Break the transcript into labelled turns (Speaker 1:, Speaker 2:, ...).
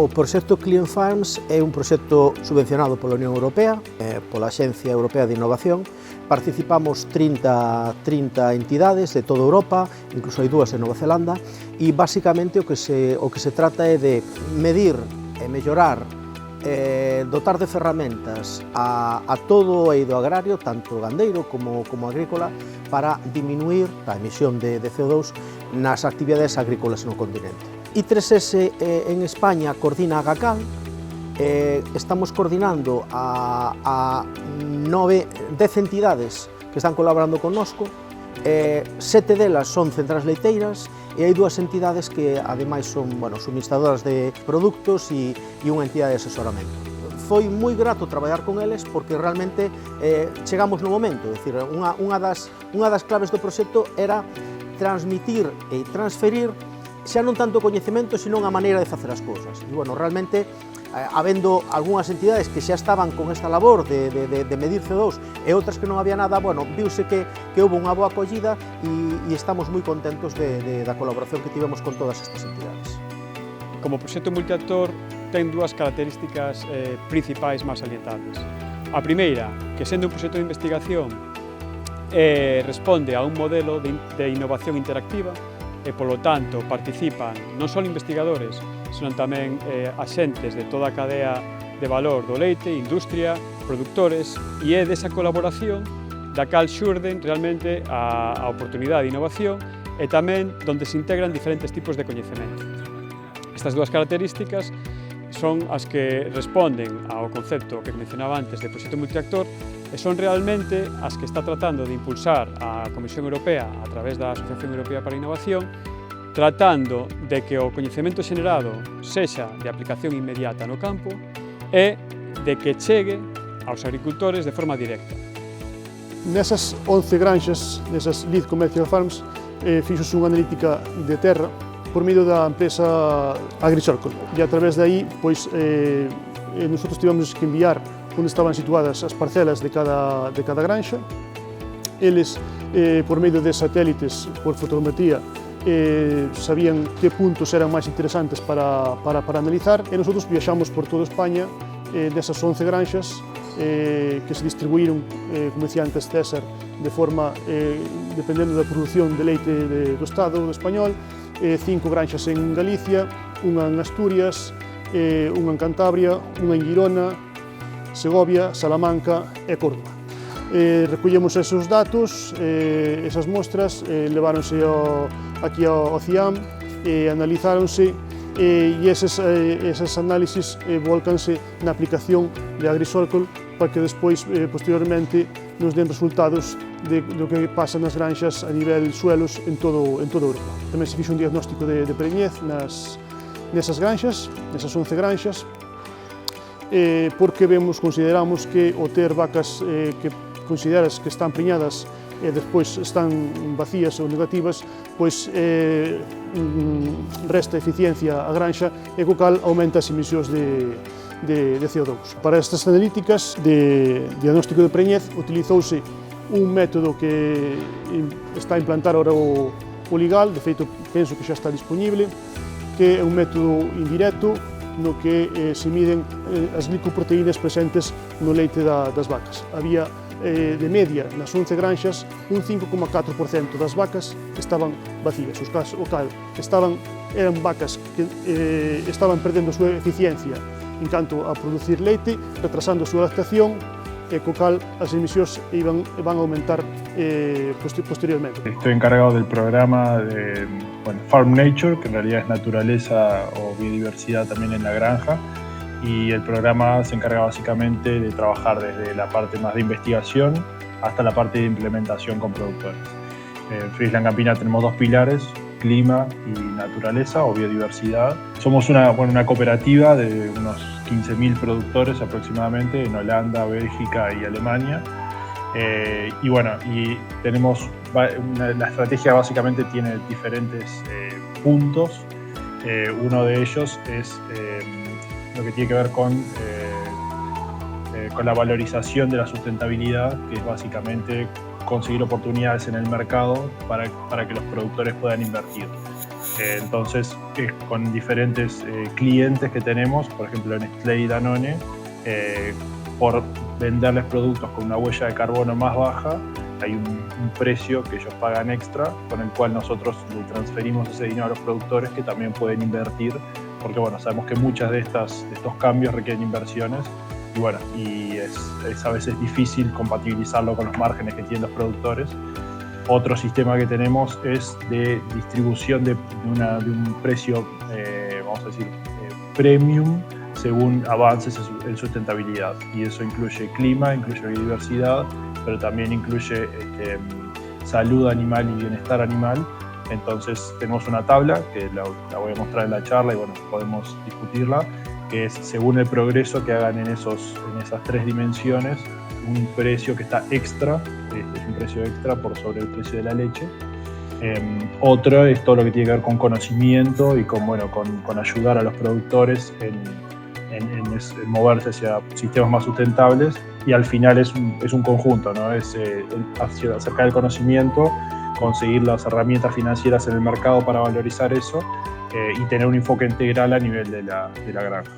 Speaker 1: O proxecto Clean Farms é un proxecto subvencionado pola Unión Europea, pola Axencia Europea de Innovación. Participamos 30 entidades de toda Europa, incluso hai dúas en Nova Zelanda, e basicamente o que se trata é de medir e mellorar, dotar de ferramentas a todo o eido agrario, tanto gandeiro como agrícola, para diminuir a emisión de CO2 nas actividades agrícolas no continente. I3S en España coordina a GACAL. Estamos coordinando a 10 entidades que están colaborando connosco, 7 delas son centrais leiteiras e hai 2 entidades que ademais son suministradoras de produtos e unha entidade de asesoramento. Foi moi grato traballar con eles porque realmente chegamos no momento, é dicir, unha das claves do proxecto era transmitir e transferir xa non tanto coñecemento, senón a maneira de facer as cousas. E, realmente, habendo algunhas entidades que xa estaban con esta labor de medir CO2 e outras que non había nada, viuse que houve unha boa acollida e estamos moi contentos da colaboración que tivemos con todas estas entidades.
Speaker 2: Como proxecto multiactor, ten dúas características principais máis salientables. A primeira, que sendo un proxecto de investigación, responde a un modelo de innovación interactiva e, polo tanto, participan non só investigadores, senón tamén axentes de toda a cadea de valor do leite, industria, productores, e é desa colaboración da cal xurden realmente a oportunidade de innovación e tamén onde se integran diferentes tipos de coñecemento. Estas dúas características son as que responden ao concepto que mencionaba antes de proxecto multiactor e son realmente as que está tratando de impulsar a Comisión Europea a través da Asociación Europea para a Innovación, tratando de que o coñecemento xenerado sexa de aplicación inmediata no campo e de que chegue aos agricultores de forma directa.
Speaker 3: Nesas 11 granxas, nesas Lead Commercial Farms, fixose unha analítica de terra por medio da empresa AgriCircle. E a través de aí, nosotros tivemos que enviar onde estaban situadas as parcelas de cada granxa. Eles, por medio de satélites, por fotogrametría, sabían que puntos eran máis interesantes para analizar e nosotros viaxamos por toda España desas 11 granxas que se distribuíron, como decía antes César, de forma, dependendo da produción de leite do Estado español, 5 granxas en Galicia, unha en Asturias, unha en Cantabria, unha en Girona, Segovia, Salamanca e Córdoba. Recollemos esos datos, esas mostras, leváronse aquí ao CIAM, analizáronse e eses análisis volcanse na aplicación de AgriCircle para que despois, posteriormente, nos den resultados do que pasa nas granxas a nivel suelos en toda Europa. Tamén se fixo un diagnóstico de preñez nesas granxas, nesas 11 granxas, porque consideramos que o ter vacas que consideras que están preñadas e despois están vacías ou negativas, pois resta eficiencia a granxa e co cal aumenta as emisións de CO2. Para estas analíticas de diagnóstico de preñez utilizouse un método que está a implantar ahora o Ligal, de feito penso que xa está disponible, que é un método indirecto no que se miden as glicoproteínas presentes no leite das vacas. Había de media nas 11 granxas un 5,4% das vacas estaban vacías, o cal eran vacas que estaban perdendo a súa eficiencia en canto a producir leite, retrasando a súa lactación e co cal as emisións van a aumentar posteriormente.
Speaker 4: Estoy encargado del programa de Farm Nature, que en realidad es naturaleza o biodiversidad también en la granja, y el programa se encarga básicamente de trabajar desde la parte más de investigación hasta la parte de implementación con productores. En Friesland Campina tenemos dos pilares, clima y naturaleza o biodiversidad. Somos una cooperativa de unos 15.000 productores aproximadamente en Holanda, Bélgica y Alemania. Y tenemos la estrategia básicamente tiene diferentes puntos. Uno de ellos es lo que tiene que ver con la valorización de la sustentabilidad, que es básicamente conseguir oportunidades en el mercado para que los productores puedan invertir. Entonces, con diferentes clientes que tenemos, por ejemplo Nestlé y Danone, por venderles productos con una huella de carbono más baja, hay un precio que ellos pagan extra, con el cual nosotros le transferimos ese dinero a los productores que también pueden invertir, porque bueno, sabemos que muchas de estos cambios requieren inversiones y bueno, y es a veces difícil compatibilizarlo con los márgenes que tienen los productores. Otro sistema que tenemos es de distribución de un precio, vamos a decir, premium según avances en sustentabilidad. Y eso incluye clima, incluye biodiversidad, pero también incluye salud animal y bienestar animal. Entonces tenemos una tabla, que la voy a mostrar en la charla y bueno, podemos discutirla, que es según el progreso que hagan en esas 3 dimensiones, un precio que está extra, es un precio extra por sobre el precio de la leche. Otro es todo lo que tiene que ver con conocimiento y con ayudar a los productores en moverse hacia sistemas más sustentables, y al final es un conjunto, ¿no? Es acercar el conocimiento, conseguir las herramientas financieras en el mercado para valorizar eso y tener un enfoque integral a nivel de la granja.